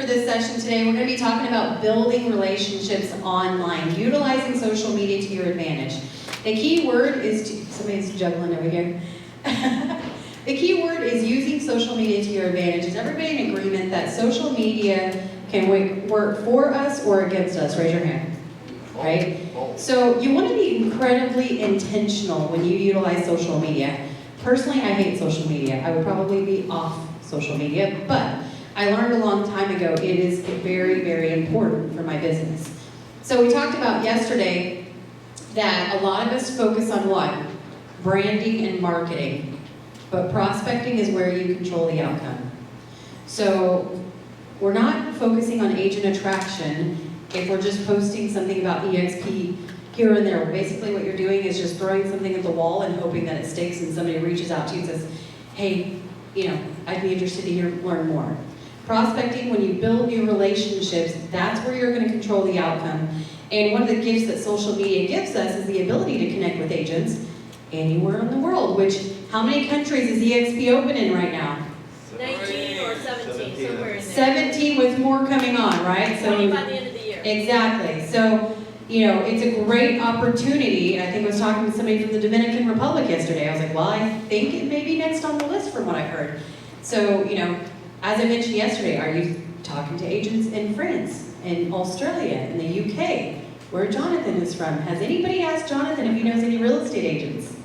for this session today. We're going to be talking about building relationships online, utilizing social media to your advantage. The key word is, somebody's juggling over here. The key word is using social media to your advantage. Is everybody in agreement that social media can work for us or against us? Raise your hand. Right? So you want to be incredibly intentional when you utilize social media. Personally, I hate social media. I would probably be off social media, but I learned a long time ago it is very, very important for my business. So we talked about yesterday that a lot of us focus on what? Branding and marketing. But prospecting is where you control the outcome. So we're not focusing on agent attraction if we're just posting something about EXP here and there. Basically what you're doing is just throwing something at the wall and hoping that it sticks and somebody reaches out to you and says, hey, I'd be interested to learn more. Prospecting, when you build new relationships, that's where you're going to control the outcome. And one of the gifts that social media gives us is the ability to connect with agents anywhere in the world, which, how many countries is EXP open in right now? 19 or 17, somewhere in there. 17 with more coming on, right? So 20 by the end of the year. Exactly. So, it's a great opportunity. I think I was talking to somebody from the Dominican Republic yesterday. I was like, well, I think it may be next on the list from what I've heard. So, as I mentioned yesterday, are you talking to agents in France, in Australia, in the UK, where Jonathan is from? Has anybody asked Jonathan if he knows any real estate agents?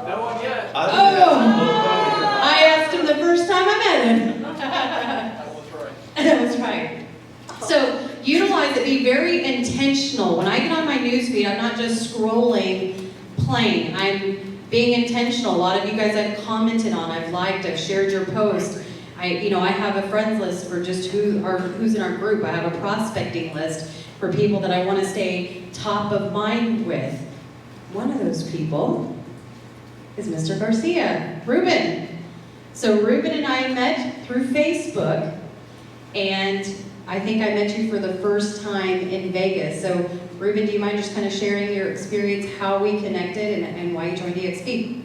No one yet. I asked him the first time I met him. That was right. That was right. So utilize it, be very intentional. When I get on my newsfeed, I'm not just scrolling plain. I'm being intentional. A lot of you guys I've commented on, I've liked, I've shared your post. I have a friends list for just who's in our group. I have a prospecting list for people that I want to stay top of mind with. One of those people is Mr. Garcia, Ruben. So Ruben and I met through Facebook, and I think I met you for the first time in Vegas. So Ruben, do you mind just kind of sharing your experience, how we connected, and why you joined EXP?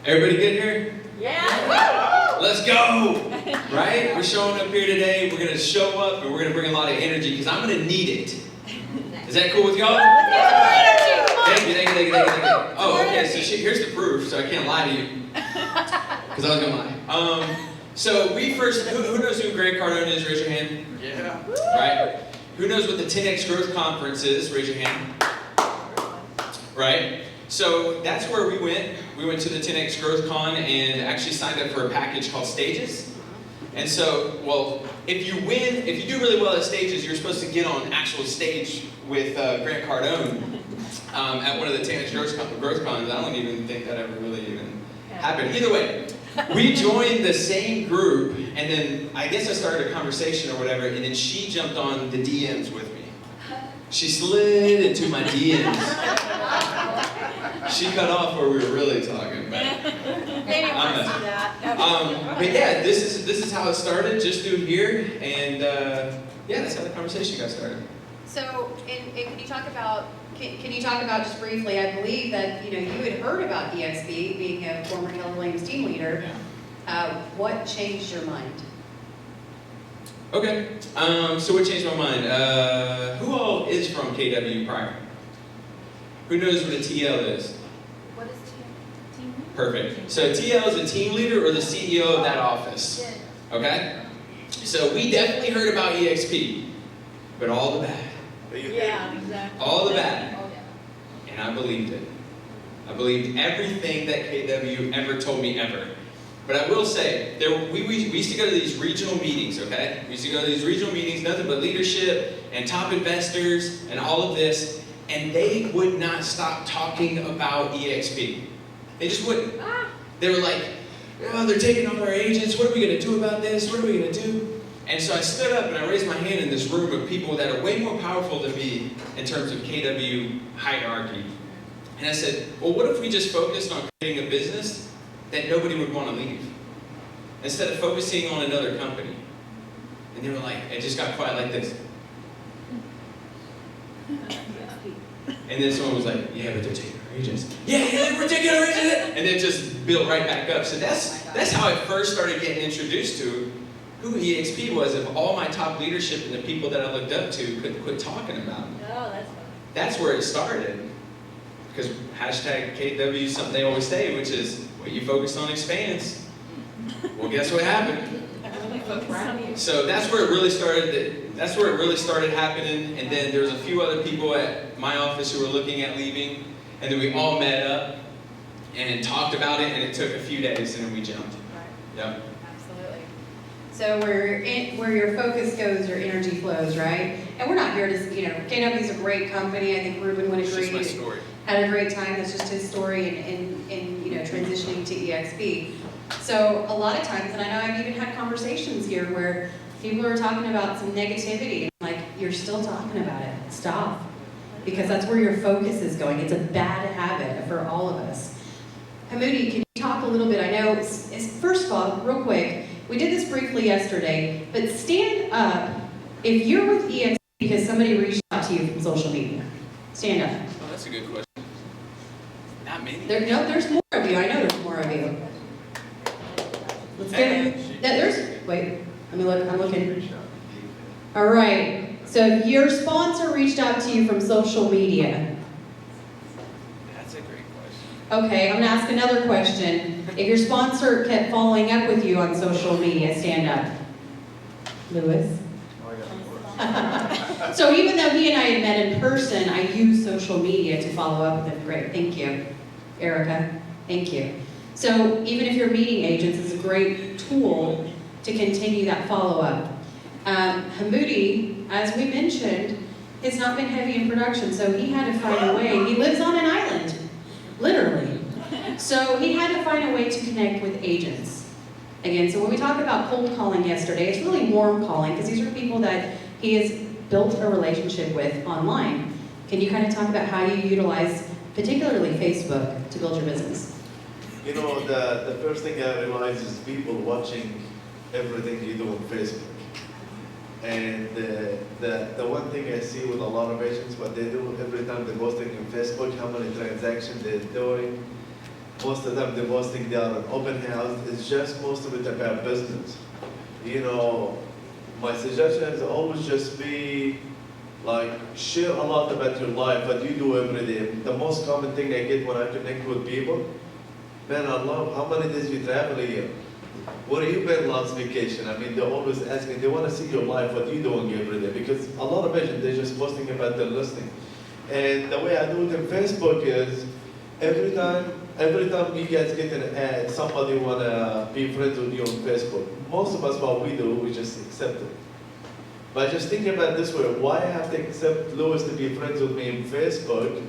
Everybody good here? Yeah! Let's go! Right? We're showing up here today. We're going to show up, and we're going to bring a lot of energy, because I'm going to need it. Is that cool with y'all? Thank you. Oh, okay, so here's the proof, so I can't lie to you. Because I was going to lie. So we first, who knows who Grant Cardone is? Raise your hand. Yeah. Right? Who knows what the 10X Growth Conference is? Raise your hand. Right? So that's where we went. We went to the 10X Growth Con and actually signed up for a package called Stages. And so, if you do really well at Stages, you're supposed to get on actual stage with Grant Cardone at one of the 10X Growth Cons. I don't even think that ever really even happened. Either way, we joined the same group, and then I guess I started a conversation or whatever, and then she jumped on the DMs with me. She slid into my DMs. She cut off where we were really talking. Maybe let's do that. But yeah, this is how it started, just through here, and that's how the conversation got started. So, and can you talk about just briefly? I believe that you had heard about EXP, being a former Keller Williams team leader. What changed your mind? Okay, so what changed my mind? Who all is from KW prior? Who knows what a TL is? What is team? Perfect. So TL is a team leader or the CEO of that office. Okay? So we definitely heard about EXP, but all the bad. Yeah, exactly. All the bad. And I believed it. I believed everything that KW ever told me ever. But I will say, we used to go to these regional meetings, okay? We used to go to these regional meetings, nothing but leadership and top investors and all of this, and they would not stop talking about EXP. They just wouldn't. They were like, oh, they're taking all our agents. What are we going to do about this? What are we going to do? And so I stood up and I raised my hand in this room of people that are way more powerful than me in terms of KW hierarchy. And I said, well, what if we just focused on creating a business that nobody would want to leave, instead of focusing on another company? And they were like, it just got quiet like this. And then someone was like, yeah, but they're taking our agents. Yeah, we're taking our agents. And then just built right back up. So that's how I first started getting introduced to who EXP was if all my top leadership and the people that I looked up to couldn't quit talking about me. Oh, that's fun. That's where it started. Because hashtag KW is something they always say, which is, what you focus on expands. Well, guess what happened? So that's where it really started. That's where it really started happening. And then there was a few other people at my office who were looking at leaving. And then we all met up and talked about it. And it took a few days, and then we jumped. Right. Yep. Absolutely. So where your focus goes, your energy flows, right? And we're not here to, KW is a great company. I think Ruben would It's agree. just my story. Had a great time. That's just his story in transitioning to EXP. So a lot of times, and I know I've even had conversations here where people are talking about some negativity, and like, you're still talking about it. Stop. Because that's where your focus is going. It's a bad habit for all of us. Hamudi, can you talk a little bit? I know, first of all, real quick, we did this briefly yesterday, but stand up if you're with EXP because somebody reached out to you from social media. Stand up. Oh, that's a good question. Not many. There's more of you. I know there's more of you. Let's get it. Wait, let me look. I'm looking. All right. So if your sponsor reached out to you from social media. That's a great question. Okay, I'm gonna ask another question. If your sponsor kept following up with you on social media, stand up. Lewis. So even though he and I had met in person, I used social media to follow up with him. Great, thank you. Erica, thank you. So even if you're meeting agents, it's a great tool to continue that follow-up. Hamudi, as we mentioned, has not been heavy in production, so he had to find a way. He lives on an island, literally. So he had to find a way to connect with agents. Again, so when we talked about cold calling yesterday, it's really warm calling, because these are people that he has built a relationship with online. Can you kind of talk about how you utilize, particularly Facebook, to build your business? The first thing I realize is people watching everything you do on Facebook. And the one thing I see with a lot of agents, what they do every time they're posting on Facebook, how many transactions they're doing. Most of them they're posting they are an open house. It's just most of it about business. My suggestion is always just be like, share a lot about your life, what you do every day. The most common thing I get when I connect with people, man, I love how many days you travel a year. Where you been last vacation? I mean, they're always asking, they want to see your life, what you doing every day. Because a lot of agents, they're just posting about their listing. And the way I do it on Facebook is, every time you guys get an ad, somebody want to be friends with you on Facebook. Most of us, what we do, we just accept it. But just think about it this way, why I have to accept Lewis to be friends with me on Facebook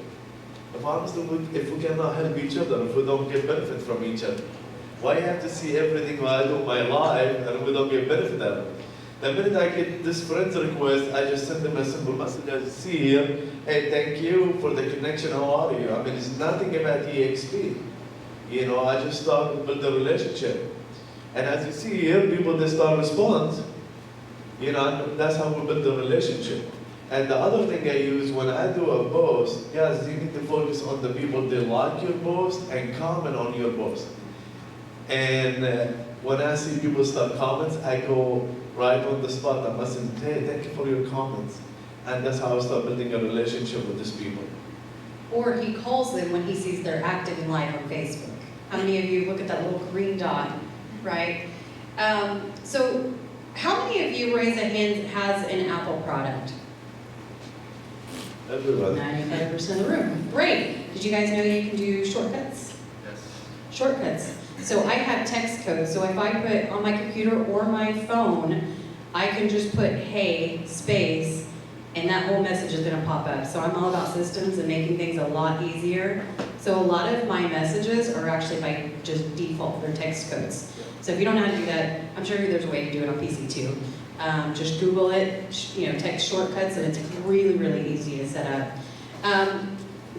if we cannot help each other, if we don't get benefit from each other? Why you have to see everything I do in my life and we don't get benefit out of it? The minute I get this friend's request, I just send them a simple message. I see here, hey, thank you for the connection, how are you? I mean, it's nothing about EXP. I just start to build a relationship. And as you see here, people, they start respond. That's how we build a relationship. And the other thing I use when I do a post, yes, you need to focus on the people that like your post and comment on your post. And when I see people start comments, I go right on the spot. I must say, hey, thank you for your comments. And that's how I start building a relationship with these people. Or he calls them when he sees they're active in live on Facebook. How many of you look at that little green dot, right? So how many of you, raise a hand, has an Apple product? Everybody. 95% of the room. Great. Did you guys know you can do shortcuts? Yes. Shortcuts. So I have text codes. So if I put on my computer or my phone, I can just put hey, space, and that whole message is going to pop up. So I'm all about systems and making things a lot easier. So a lot of my messages are actually by just default. They're text codes. So if you don't know how to do that, I'm sure there's a way to do it on PC too. Just Google it, text shortcuts, and it's really, really easy to set up.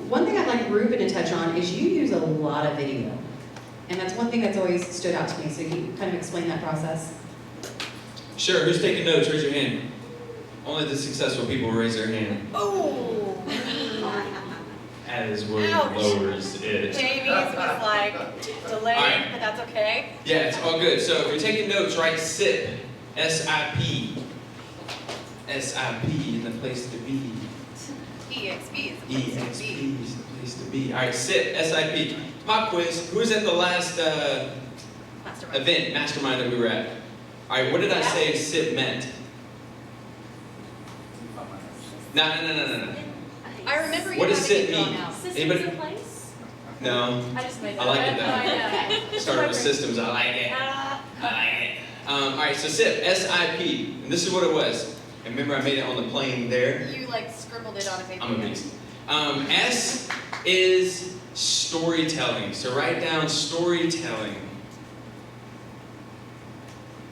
One thing I'd like Ruben to touch on is you use a lot of video. And that's one thing that's always stood out to me. So can you kind of explain that process? Sure, who's taking notes? Raise your hand. Only the successful people raise their hand. Oh! As word Ouch. lowers it. Jamie's was like delayed, Alright. but that's okay. Yeah, it's all good. So if you're taking notes, write SIP. S-I-P. S-I-P in the place to be. EXP is the EXP place to be. is the place to be. All right, SIP, S-I-P. Pop quiz. Who was at the last event, mastermind that we were at? All right, what did I say SIP meant? No. I remember you What does having sit it drawn mean? out. Systems Anybody? in place? No. I just made that. I like it up. though. I know. Started with systems. I like it. I like it. All right, so SIP, S-I-P, and this is what it was. And remember, I made it on the plane there. You like scribbled it on a paper. I'm a beast. S is storytelling. So write down storytelling.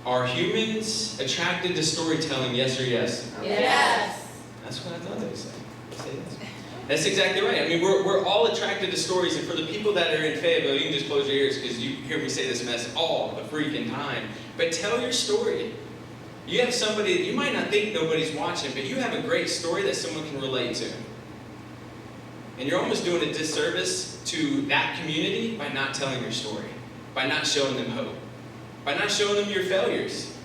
Are humans attracted to storytelling? Yes or yes? Yes. That's what I thought they would say. Say yes. That's exactly right. I mean, we're all attracted to stories, and for the people that are in Fayetteville, you can just close your ears because you hear me say this mess all the freaking time. But tell your story. You have somebody, you might not think nobody's watching, but you have a great story that someone can relate to. And you're almost doing a disservice to that community by not telling your story, by not showing them hope, by not showing them your failures.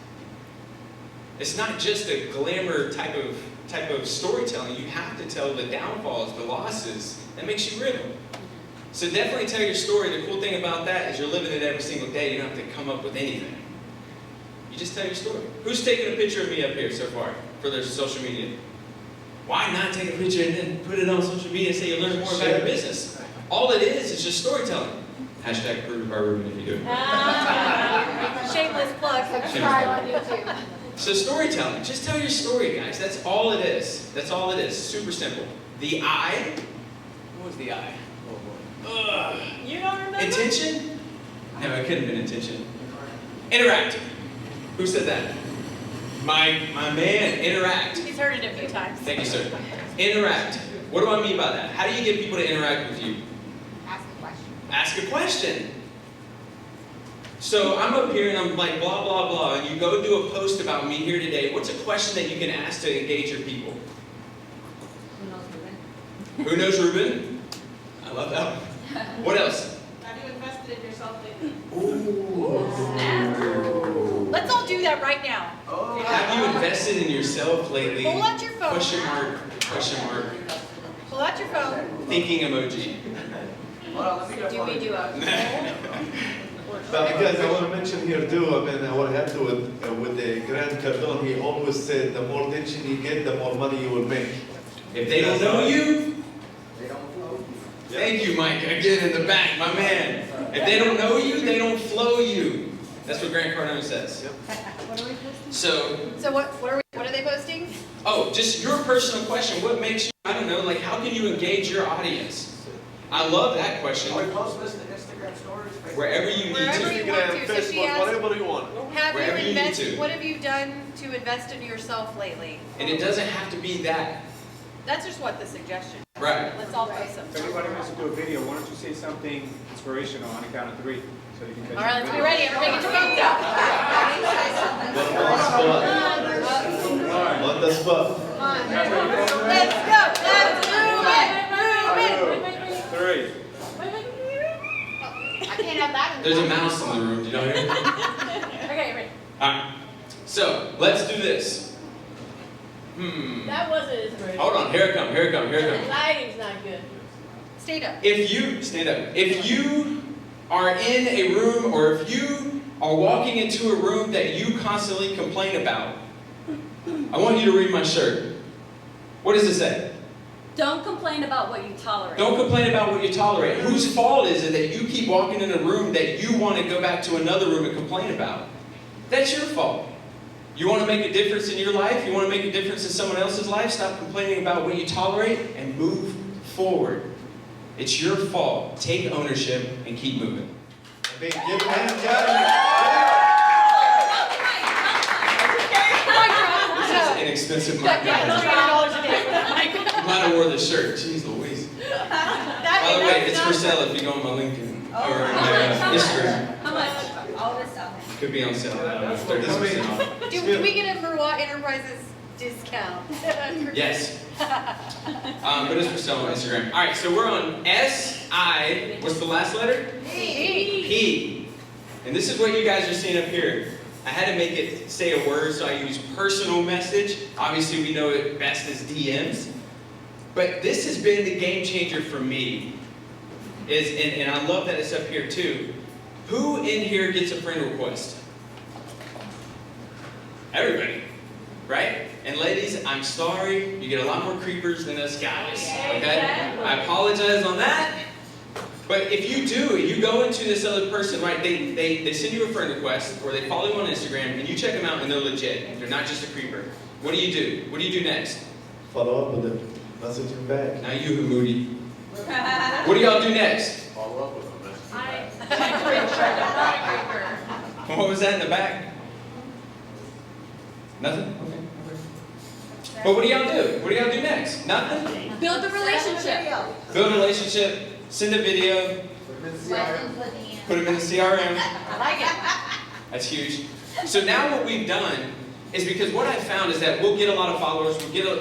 It's not just a glamour type of storytelling. You have to tell the downfalls, the losses. That makes you real. So definitely tell your story. The cool thing about that is you're living it every single day. You don't have to come up with anything. You just tell your story. Who's taking a picture of me up here so far for their social media? Why not take a picture and then put it on social media and say you learn more about your business? All it is just storytelling. Hashtag approved by Ruben if you do it. Shameless plug. Subscribe on YouTube. So storytelling, just tell your story, guys. That's all it is. That's all it is. Super simple. The I. What was the I? Ugh. You don't remember? Intention? No, it couldn't have been intention. Interact. Who said that? My man, interact. He's heard it a few times. Thank you, sir. Interact. What do I mean by that? How do you get people to interact with you? Ask a question. Ask a question. So I'm up here and I'm like blah, blah, blah, and you go do a post about me here today. What's a question that you can ask to engage your people? Who knows Ruben? Who knows Ruben? I love that one. What else? Have you invested in yourself lately? Ooh. Let's all do that right now. Have you invested in yourself lately? Pull out your phone. Question mark, question mark. Pull out your phone. Thinking emoji. Do we do a But guys, I want to mention here too, I mean, what happened with the Grant Cardone, he always said the more attention you get, the more money you will make. If they don't know you, thank you, Mike, again in the back, my man. If they don't know you, they don't flow you. That's what Grant Cardone says. What are we posting? So, what are they posting? oh, just your personal question. What makes you, I don't know, like how can you engage your audience? I love that question. Are we posting this to Instagram stories? Wherever you need Wherever to. you want to. So she Facebook, asked, whatever you want. Wherever you need to. what have you done to invest in yourself lately? And it doesn't have to be that. That's just what the suggestion. Right. Let's all post them. If anybody wants to do a video, why don't you say something inspirational on the count of 3, so you can catch All right, let's be ready. Everybody get your phones out. On the spot. Let's go. Let's move it. 3. I can't have that in There's a mouse in the room. Did y'all hear it? Okay, ready. Alright. So, let's do this. That wasn't inspirational. Hold on. Here it comes. Here it comes. Here it The comes. lighting's not good. Stand up. If you, stand up. If you are in a room or if you are walking into a room that you constantly complain about, I want you to read my shirt. What does it say? Don't complain about what you tolerate. Don't complain about what you tolerate. Whose fault is it that you keep walking in a room that you want to go back to another room and complain about? That's your fault. You want to make a difference in your life? You want to make a difference in someone else's life? Stop complaining about what you tolerate and move forward. It's your fault. Take ownership and keep moving. Big give hand, guys. This is inexpensive mic. $300 a day for that mic. I might have wore the shirt. Jeez Louise. By the way, it's for sale if you go on my LinkedIn or my Instagram. How much? All this stuff. Could be on sale. I don't know, 30% off. Do we get a Merwa Enterprises discount? Yes. But it's for sale on Instagram. All right, so we're on S-I. What's the last letter? P. P. And this is what you guys are seeing up here. I had to make it say a word, so I use personal message. Obviously, we know it best as DMs. But this has been the game changer for me. And I love that it's up here too. Who in here gets a friend request? Everybody, right? And ladies, I'm sorry, you get a lot more creepers than us guys, okay? I apologize on that. But if you do, you go into this other person, right? They send you a friend request, or they follow you on Instagram, and you check them out, and they're legit. They're not just a creeper. What do you do? What do you do next? Follow up with them. Message him back. Now you, Hamudi. What do y'all do next? Follow up with them, man. What was that in the back? Nothing? Okay. But what do y'all do? What do y'all do next? Nothing? Build a relationship. Build a relationship, send a video, put them in the CRM. I like it. That's huge. So now what we've done is, because what I've found is that we'll get a lot of followers,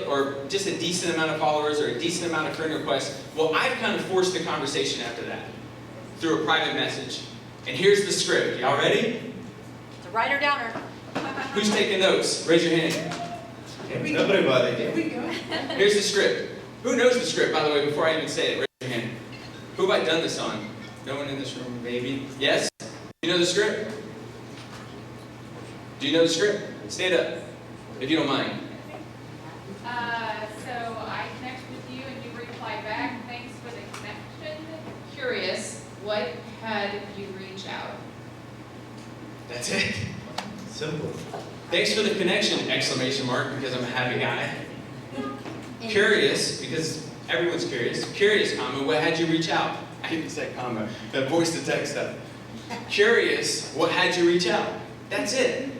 or just a decent amount of followers, or a decent amount of friend requests. Well, I've kind of forced the conversation after that through a private message. And here's the script. Y'all ready? It's a writer downer. Who's taking notes? Raise your hand. Here we go. Everybody. Here we go. Here's the script. Who knows the script, by the way, before I even say it? Raise your hand. Who have I done this on? No one in this room, maybe? Yes? Do you know the script? Do you know the script? Stand up, if you don't mind. So I connect with you and you reply back. Thanks for the connection. Curious, what had you reach out? That's it. Simple. Thanks for the connection, exclamation mark, because I'm a happy guy. Curious, because everyone's curious. Curious, comma, what had you reach out? I didn't say comma, that voice to text stuff. Curious, what had you reach out? That's it.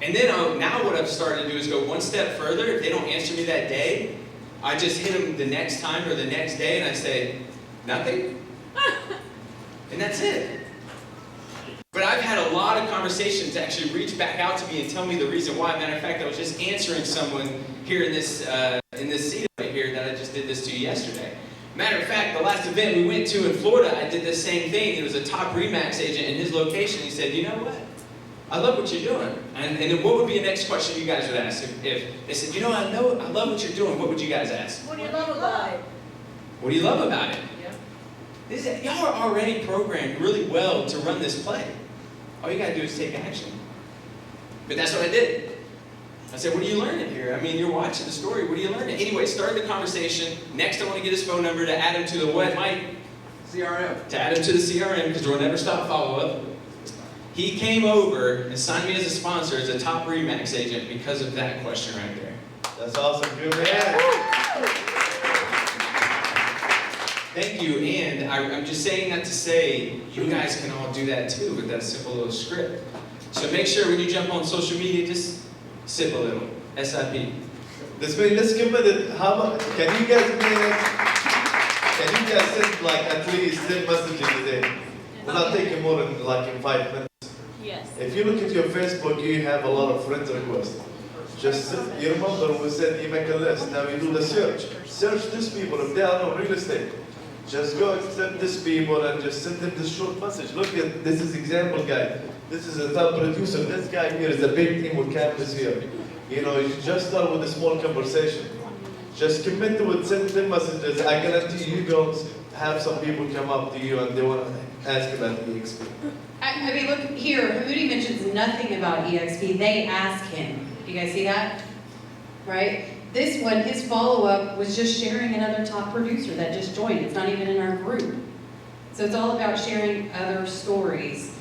And then now what I've started to do is go one step further. If they don't answer me that day, I just hit them the next time or the next day and I say, nothing? And that's it. But I've had a lot of conversations actually reach back out to me and tell me the reason why. Matter of fact, I was just answering someone here in this seat right here that I just did this to yesterday. Matter of fact, the last event we went to in Florida, I did the same thing. It was a top RE/MAX agent in his location. He said, you know what? I love what you're doing. And then what would be the next question you guys would ask? If they said, you know, I love what you're doing, what would you guys ask? What do you love about it? What do you love about it? Y'all are already programmed really well to run this play. All you gotta do is take action. But that's what I did. I said, what are you learning here? I mean, you're watching the story, what are you learning? Anyway, started the conversation. Next, I want to get his phone number to add him to the what, Mike? CRM. To add him to the CRM, because we'll never stop follow-up. He came over and signed me as a sponsor, as a top RE/MAX agent, because of that question right there. That's awesome. Good man. Thank you, and I'm just saying that to say, you guys can all do that too with that simple little script. So make sure when you jump on social media, just sip a little. SIP. This way, let's give it how much? Can you guys send like at least 10 messages a day? We're not taking more than like in 5 minutes. Yes. If you look at your Facebook, you have a lot of friends requests. Just you remember we said you make a list. Now you do the search. Search these people if they are on real estate. Just go accept these people and just send them this short message. Look at this is example guy. This is a top producer. This guy here is a big team with campus here. You know, you just start with a small conversation. Just commit to it, send them messages. I guarantee you don't have some people come up to you and they want to ask about EXP. I mean, look here, Hamudi mentions nothing about EXP. They ask him. Do you guys see that? Right? This one, his follow-up was just sharing another top producer that just joined. It's not even in our group. So it's all about sharing other stories.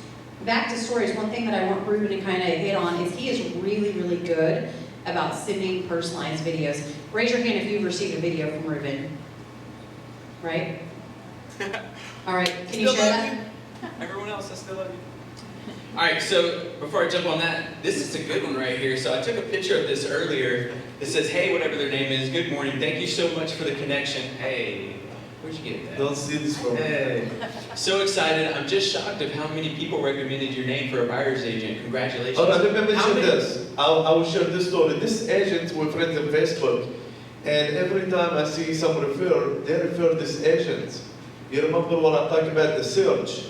Back to stories, one thing that I want Ruben to kind of hit on is he is really, really good about sending personalized videos. Raise your hand if you've received a video from Ruben. Right? All right, can you share that? Everyone else, I still love you. All right, so before I jump on that, this is a good one right here. So I took a picture of this earlier. It says, hey, whatever their name is, good morning. Thank you so much for the connection. Hey, where'd you get that? Don't see this from Hey, so excited. I'm just shocked of how many people recommended your name for a buyer's agent. Congratulations. Hold on, let me How mention many- this. I will share this story. This agent, we're friends on Facebook, and every time I see some they refer this agent. You remember when I talked about the search?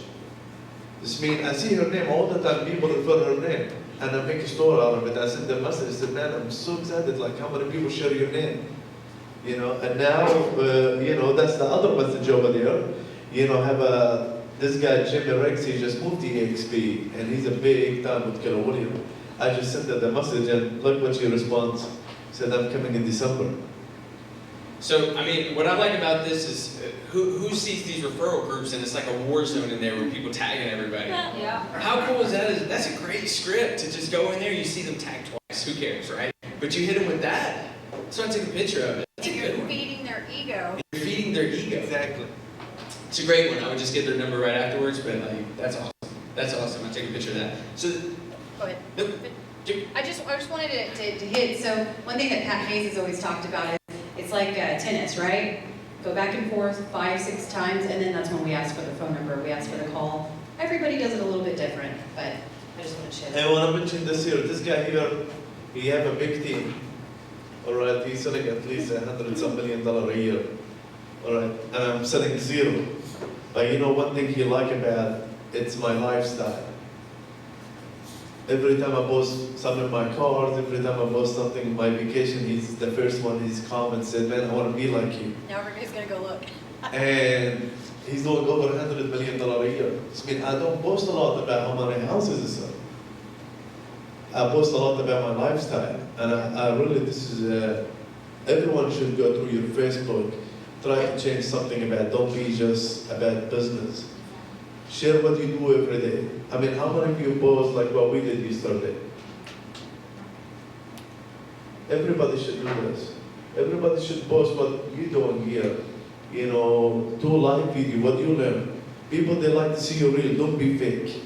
This means I see her name all the time, people refer her name. And I make a story out of it. I sent the message, I said, man, I'm so excited, like how many people share your name? You know, and now, you know, that's the other message over there. You know, this guy, Jimmy Rex, he just moved to EXP, and he's a big time with Keller Williams. I just sent her the message, and look what she responds. Said, I'm coming in December. So, I mean, what I like about this is who sees these referral groups and it's like a war zone in there with people tagging everybody. Yeah. How cool is that? That's a great script to just go in there, you see them tag twice, who cares, right? But you hit them with that, so I took a picture of it. That's a You're good one. feeding their ego. You're feeding their ego. Exactly. It's a great one. I would just get their number right afterwards, but like, that's awesome. That's awesome. I take a picture of that. So, Go ahead. nope. I just wanted to hit, so one thing that Pat Hayes has always talked about is, it's like tennis, right? Go back and forth 5, 6 times, and then that's when we ask for the phone number, we ask for the call. Everybody does it a little bit different, but I just want to share that. And when I mentioned this here, this guy here, he have a big team. All right, he's selling at least $100-some million a year. All right, and I'm selling 0. But you know one thing he like about it's my lifestyle. Every time I post something in my cars, every time I post something in my vacation, he's the first one. He's come and said, "Man, I want to be like you." Now everybody's gonna go look. And he's doing over $100 million a year. I mean, I don't post a lot about how many houses I sell. I post a lot about my lifestyle, and I really, this is, everyone should go through your Facebook, try to change something about, don't be just about business. Share what you do every day. I mean, how many of you post like what we did yesterday? Everybody should do this. Everybody should post what you're doing here. You know, do live video, what you learn. People, they like to see you real, don't be fake.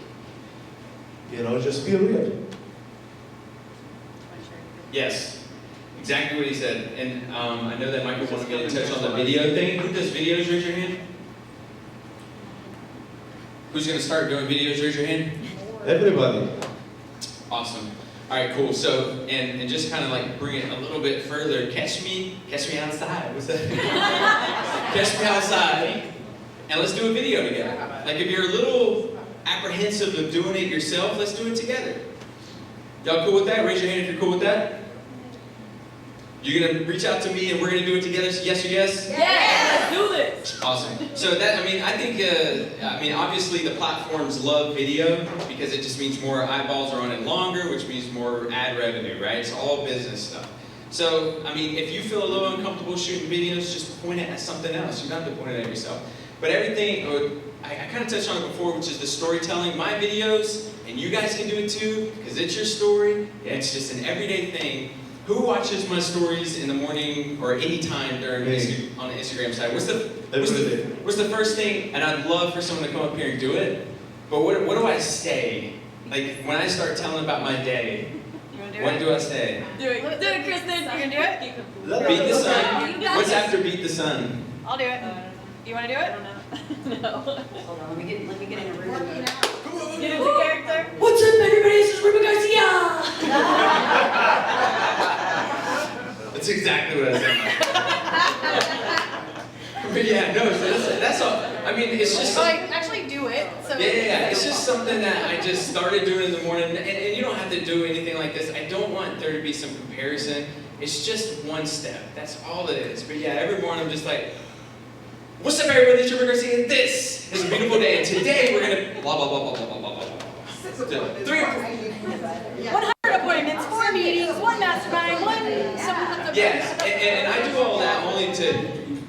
You know, just be real. Yes, exactly what he said. And I know that Michael wanted me to touch on the video thing. Who does videos? Raise your hand. Who's going to start doing videos? Raise your hand. Everybody. Awesome. All right, cool. So, and just kind of like bring it a little bit further. Catch me outside. What's that? Catch me outside, and let's do a video together. Like if you're a little apprehensive of doing it yourself, let's do it together. Y'all cool with that? Raise your hand if you're cool with that. You're gonna reach out to me and we're gonna do it together. So yes or yes? Yes, let's do this. Awesome. So that, I mean, I think, obviously the platforms love video because it just means more eyeballs are on it longer, which means more ad revenue, right? It's all business stuff. So, I mean, if you feel a little uncomfortable shooting videos, just point it at something else. You don't have to point it at yourself. But everything, I kind of touched on it before, which is the storytelling. My videos, and you guys can do it too, because it's your story. Yeah, it's just an everyday thing. Who watches my stories in the morning or any time during on the Instagram side? What's the first thing? And I'd love for someone to come up here and do it. But what do I say? Like when I start telling about my day, what do I say? Do it, Kristen. You gonna do it? Beat the sun. What's after beat the sun? I'll do it. You wanna do it? No. Hold on, let me get in a room. Get into character. What's up, everybody? This is Ruben Garcia! That's exactly what I said. But yeah, no, that's all. I mean, it's just. So like, actually do it. So Yeah. It's just something that I just started doing in the morning, and you don't have to do anything like this. I don't want there to be some comparison. It's just one step. That's all it is. But yeah, every morning I'm just like, what's up, everybody? It's Ruben Garcia. This is a beautiful day, and today we're gonna blah blah blah blah blah blah blah blah. 100 appointments, 4 meetings, 1 mastermind, 1 someone. Yes, and I do all that only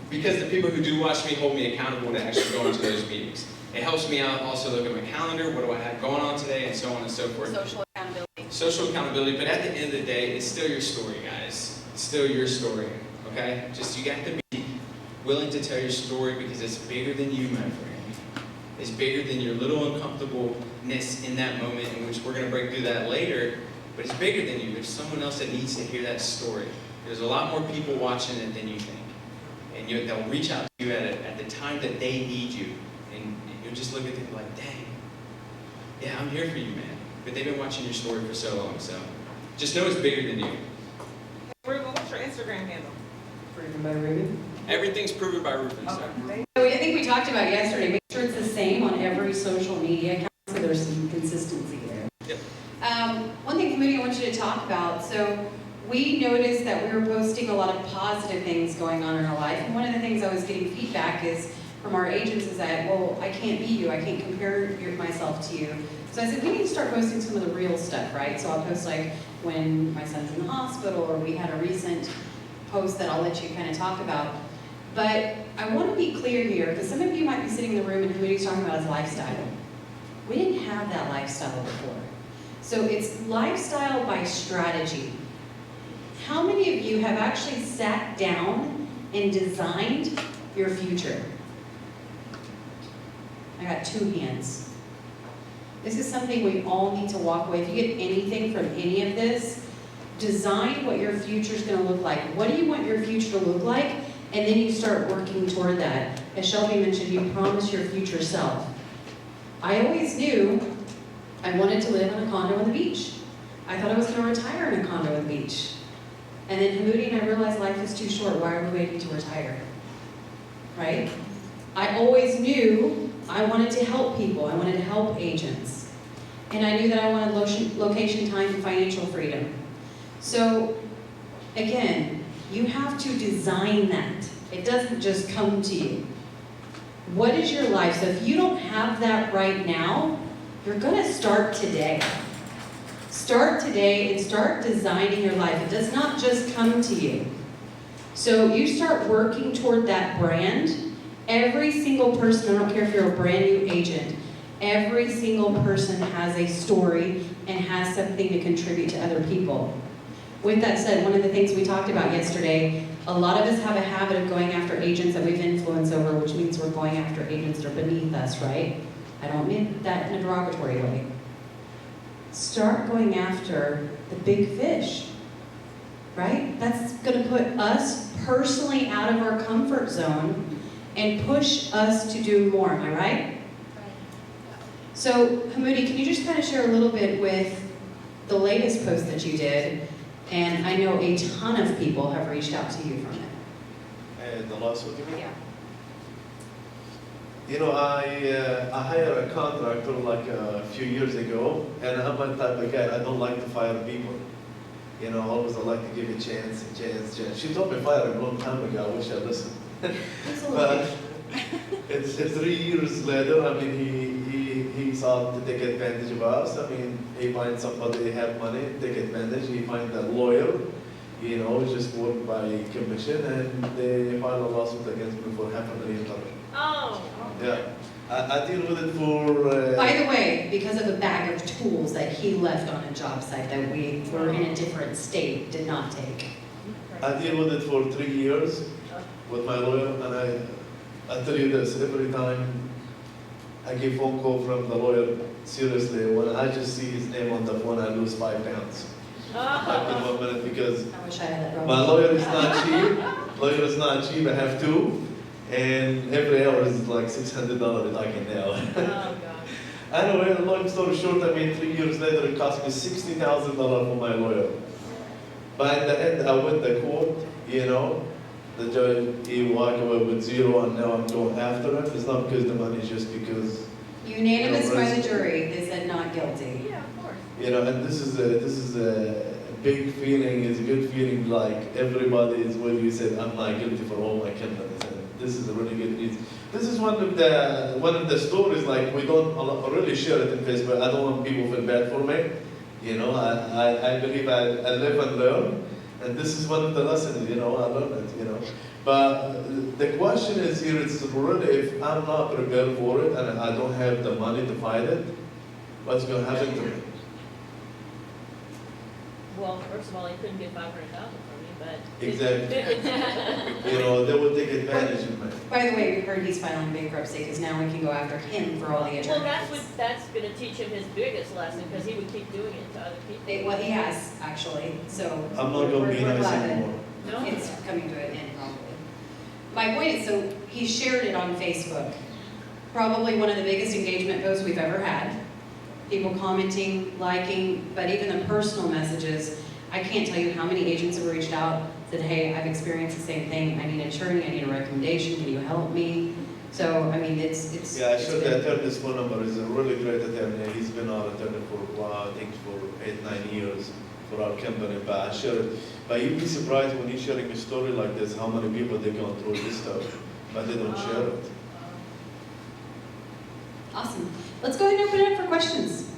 because the people who do watch me hold me accountable to actually go into those meetings. It helps me out also look at my calendar, what do I have going on today, and so on and so forth. Social accountability. Social accountability, but at the end of the day, it's still your story, guys. It's still your story, okay? Just you got to be willing to tell your story because it's bigger than you, my friend. It's bigger than your little uncomfortableness in that moment, in which we're going to break through that later, but it's bigger than you. There's someone else that needs to hear that story. There's a lot more people watching it than you think. And they'll reach out to you at the time that they need you. And you'll just look at them like, dang, yeah, I'm here for you, man. But they've been watching your story for so long, so just know it's bigger than you. Ruben, what's your Instagram handle? Proven by Ruben. Everything's proven by Ruben, so. So I think we talked about yesterday, make sure it's the same on every social media account. So talk about. So we noticed that we were posting a lot of positive things going on in our life. And one of the things I was getting feedback is from our agents is that, well, I can't be you. I can't compare myself to you. So I said, we need to start posting some of the real stuff, right? So I'll post like when my son's in the hospital, or we had a recent post that I'll let you kind of talk about. But I want to be clear here, because some of you might be sitting in the room and Hamudi's talking about his lifestyle. We didn't have that lifestyle before. So it's lifestyle by strategy. How many of you have actually sat down and designed your future? I got 2 hands. This is something we all need to walk away. If you get anything from any of this, design what your future is going to look like. What do you want your future to look like? And then you start working toward that. As Shelby mentioned, you promise your future self. I always knew I wanted to live in a condo on the beach. I thought I was going to retire in a condo on the beach. And then Hamudi and I realized life is too short. Why are we waiting to retire? Right? I always knew I wanted to help people. I wanted to help agents. And I knew that I wanted location, time, and financial freedom. So, again, you have to design that. It doesn't just come to you. What is your life? So if you don't have that right now, you're going to start today. Start today and start designing your life. It does not just come to you. So you start working toward that brand. Every single person, I don't care if you're a brand new agent, every single person has a story and has something to contribute to other people. With that said, one of the things we talked about yesterday, a lot of us have a habit of going after agents that we've influenced over, which means we're going after agents that are beneath us, right? I don't mean that in a derogatory way. Start going after the big fish, right? That's going to put us personally out of our comfort zone and push us to do more, am I right? So, Hamudi, can you just kind of share a little bit with the latest post that you did? And I know a ton of people have reached out to you from it. And the lawsuit? Yeah. You know, I hired a contractor like a few years ago, and I'm the type of guy, I don't like to fire people. You know, always I like to give a chance. She told me to fire him a long time ago, I wish I listened. But it's 3 years later, I mean, he sought to take advantage of us. I mean, he finds somebody have money, take advantage. He finds a lawyer, you know, just work by commission, and they file a lawsuit against me for $500,000. Oh. Yeah, I deal with it for... By the way, because of a bag of tools that he left on a job site that we were in a different state did not take. I deal with it for 3 years with my lawyer, and I tell you this, every time I get a phone call from the lawyer, seriously, when I just see his name on the phone, I lose 5 pounds. Like in 1 minute, because I wish I had that. my lawyer is not cheap. Lawyer is not cheap, I have 2. And every hour is like $600 I can nail. Oh, God. Anyway, long story short, I mean, 3 years later, it cost me $60,000 for my lawyer. But in the end, I went to court, you know, the judge, he walked away with 0, and now I'm going after him. It's not because of the money, it's just because... Unanimous by the jury, they said not guilty. Yeah, of course. You know, and this is a big feeling, it's a good feeling, like everybody is with you, said, I'm not guilty for all my companies. This is a really good news. This is one of the stories, like, we don't really share it in Facebook. I don't want people to feel bad for me. You know, I believe I live and learn. And this is one of the lessons, you know, I learned it, you know. But the question is here, it's really, if I'm not prepared for it and I don't have the money to fight it, what's going to happen to me? Well, first of all, he couldn't get $500,000 from you, but... Exactly. You know, they will take advantage of me. By the way, we heard he's filing bankruptcy because now we can go after him for all the attorneys. Well, that's going to teach him his biggest lesson, because he would keep doing it to other people. Well, he has, actually, so. I'm not going to be we're nice glad that anymore. No? It's coming to an end, probably. My point is, so he shared it on Facebook. Probably one of the biggest engagement posts we've ever had. People commenting, liking, but even the personal messages. I can't tell you how many agents have reached out, said, hey, I've experienced the same thing. I need an attorney, I need a recommendation, can you help me? So, I mean, it's Yeah, I it's showed been- the attorney's phone number. He's a really great attorney. He's been our attorney for, I think, for 8-9 years for our company, but I share it. But you'd be surprised when you're sharing a story like this, how many people they gone through this stuff, but they don't share it. Awesome. Let's go ahead and open it up for questions.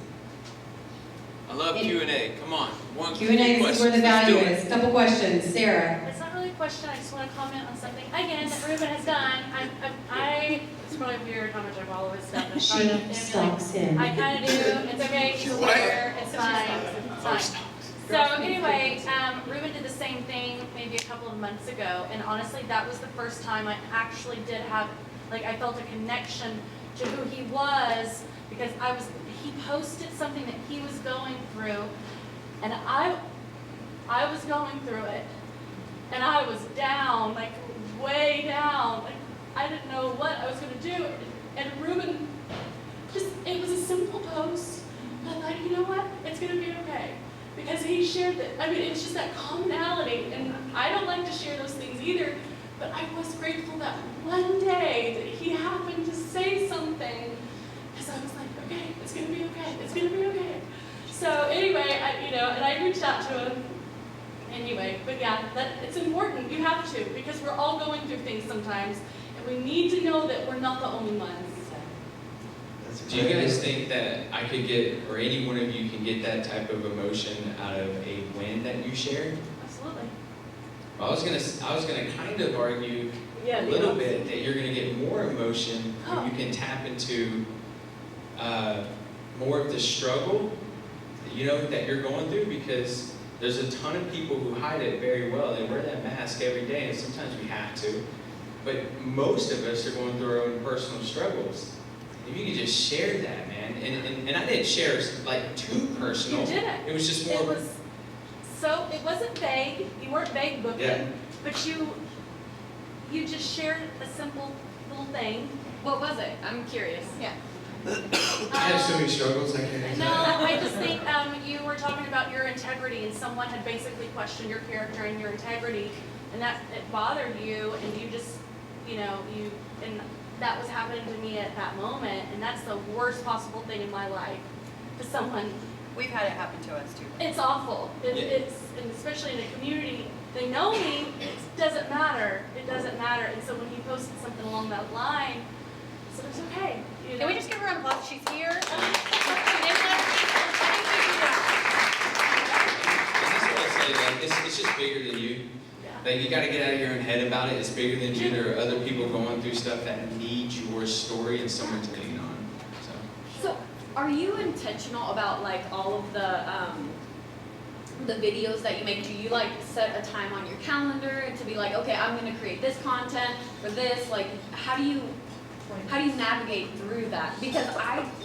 I love Q&A. Come on. Q&A is where the value is. Couple questions. Sarah. It's not really a question, I just want to comment on something, again, that Ruben has done. It's probably weird how much I follow his stuff. and try to She emulate. stalks him. I kind of do, it's okay, he's a lawyer, it's fine, it's fine. So anyway, Ruben did the same thing maybe a couple of months ago, and honestly, that was the first time I actually did have, like, I felt a connection to who he was, because he posted something that he was going through, and I was going through it, and I was down, like, way down, like, I didn't know what I was gonna do, and Ruben, it was a simple post, but I thought, you know what, it's gonna be okay. Because he shared that, I mean, it's just that commonality, and I don't like to share those things either, but I was grateful that one day that he happened to say something, because I was like, okay, it's gonna be okay, it's gonna be okay. So anyway, and I reached out to him, anyway, but yeah, it's important, you have to, because we're all going through things sometimes, and we need to know that we're not the only ones. Do you guys think that I could get, or any one of you can get that type of emotion out of a win that you shared? Absolutely. I was gonna kind of argue Yeah, a little bit that you're gonna get more emotion when you can tap into more of the struggle, that you're going through, because there's a ton of people who hide it very well. They wear that mask every day, and sometimes we have to. But most of us are going through our own personal struggles. If you could just share that, man. And I didn't share like too personal. You didn't. It was just more. It wasn't vague. You weren't vague booking, Yeah. but you just shared a simple little thing. What was it? I'm curious. Yeah. I have so many struggles I can't. No, I just think you were talking about your integrity, and someone had basically questioned your character and your integrity, and that it bothered you, and you just, and that was happening to me at that moment, and that's the worst possible thing in my life. To someone, We've had it happen to us too. it's awful. It's and especially in a community, they know me. It doesn't matter. It doesn't matter. And so when he posted something along that line, so it's okay. Can we just give her a applause? She's here. That's what I say. Like, it's just bigger than you. Like, you got to get out of your own head about it. It's bigger than you. There are other people going through stuff that need your story and someone to lean on. So, are you intentional about like all of the videos that you make? Do you like set a time on your calendar to be like, okay, I'm going to create this content for this? Like, how do you navigate through that? Because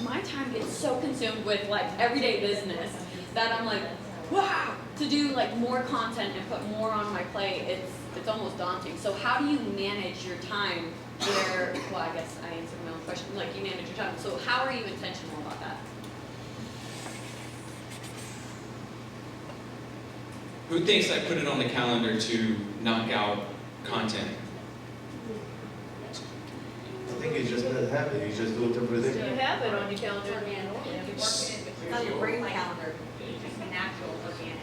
my time gets so consumed with like everyday business that I'm like, wow, to do like more content and put more on my plate, it's almost daunting. So how do you manage your time where, well, I guess I answered my own question, like you manage your time. So how are you intentional about that? Who thinks I put it on the calendar to knock out content? I think it's just that habit. You just do it every day. You have it on your calendar. It's on your brain calendar. It's just natural, organic.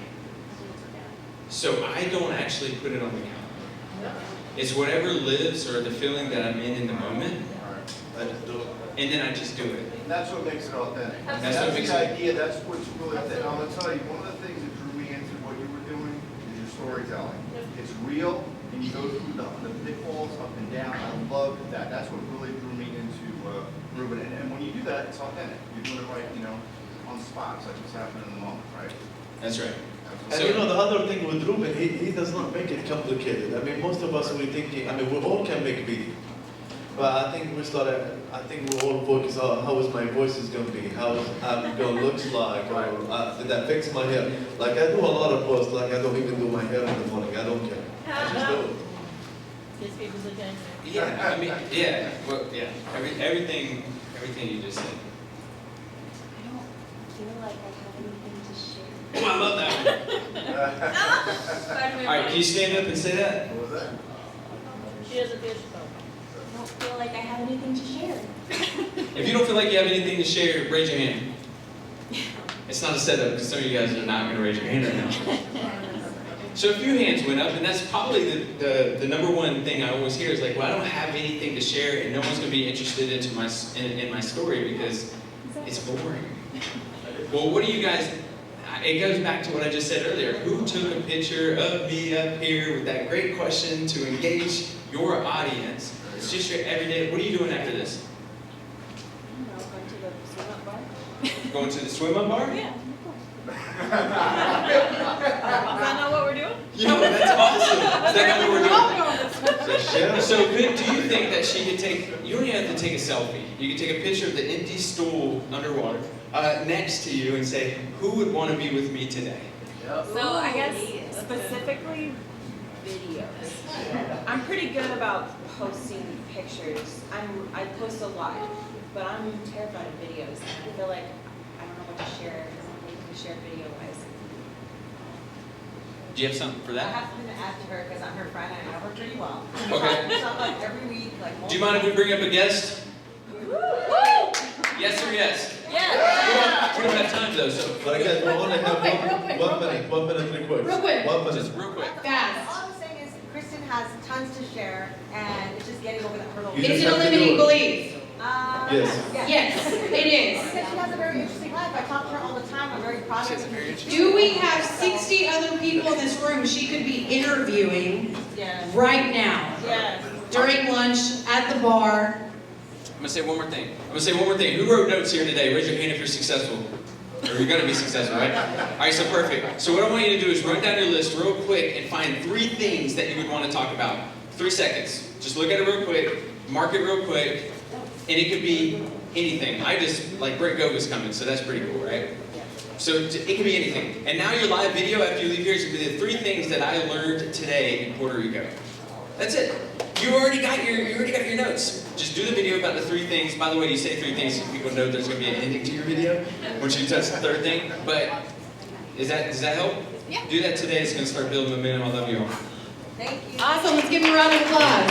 So I don't actually put it on the calendar. It's whatever lives or the feeling that I'm in the moment, I just do it. and then I just do it. And that's what makes it authentic. That's what makes the it- idea, that's what's really authentic. I'm gonna tell you, one of the things that drew me into what you were doing is your storytelling. It's real, and you go through the pitfalls up and down. I love that. That's what really drew me into Ruben. And when you do that, it's authentic. You're doing it right, on the spot, it's like what's happening in the moment, right? That's right. And the other thing with Ruben, he does not make it complicated. I mean, most of us, we're thinking, we all can make video. But I think we all focus on how is my voice is going to be, how I'm going to look like, or did I fix my hair? Like I do a lot of posts, like I don't even do my hair in the morning, I don't care. I just do it. His people's attention. Yeah, I mean, yeah, well, yeah, everything you just said. I don't feel like I have anything to share. Oh, I love that one. All right, can you stand up and say that? What was that? She doesn't feel she I don't feel like I have anything to share. If you don't feel like you have anything to share, raise your hand. It's not a setup because some of you guys are not going to raise your hand right now. So a few hands went up, and that's probably the number one thing I always hear is like, well, I don't have anything to share, and no one's going to be interested in my story because it's boring. Well, what do you guys? It goes back to what I just said earlier. Who took a picture of me up here with that great question to engage your audience? It's just your everyday. What are you doing after this? Going to the swim-up bar? Yeah. Is that not what we're doing? Yo, that's awesome. Is that not what we're doing? So do you think that she could take, you don't even have to take a selfie. You could take a picture of the empty stool underwater next to you and say, who would want to be with me today? So I guess specifically videos. I'm pretty good about posting pictures. I post a lot, but I'm terrified of videos. And I feel like I don't know what to share. Share video wise. Do you have something for I that? have something to add to her because I'm her friend and I know her pretty well. Okay. We talk like every week, like. Do you mind if we bring up a guest? Yes or yes? Yes. We don't have time though, so. But again, we only have one minute request. Real quick. 1 minute. Just real quick. Fast. All I'm saying is Kristen has tons to share and it's just getting over that hurdle. You Is just it a have to limiting do it. belief? Yes. Yes, it is. Because she has a very interesting life. I talk to her all the time. I'm very proud of her. Do we have 60 other people in this room she could be interviewing Yes. right now? Yes. During lunch, at the bar? I'm gonna say one more thing. Who wrote notes here today? Raise your hand if you're successful. Or you're gonna be successful, right? Alright, so perfect. So what I want you to do is run down your list real quick and find 3 things that you would want to talk about. 3 seconds. Just look at it real quick, mark it real quick, and it could be anything. Like Brent Gove is coming, so that's pretty cool, right? So it could be anything. And now your live video after you leave here is going to be the 3 things that I learned today in Puerto Rico. That's it. You already got your notes. Just do the video about the 3 things. By the way, you say 3 things so people know there's going to be an ending to your video once you touch the 3rd thing. But does that help? Yeah. Do that today. It's going to start building momentum. I love you all. Thank you. Awesome, let's give him a round of applause.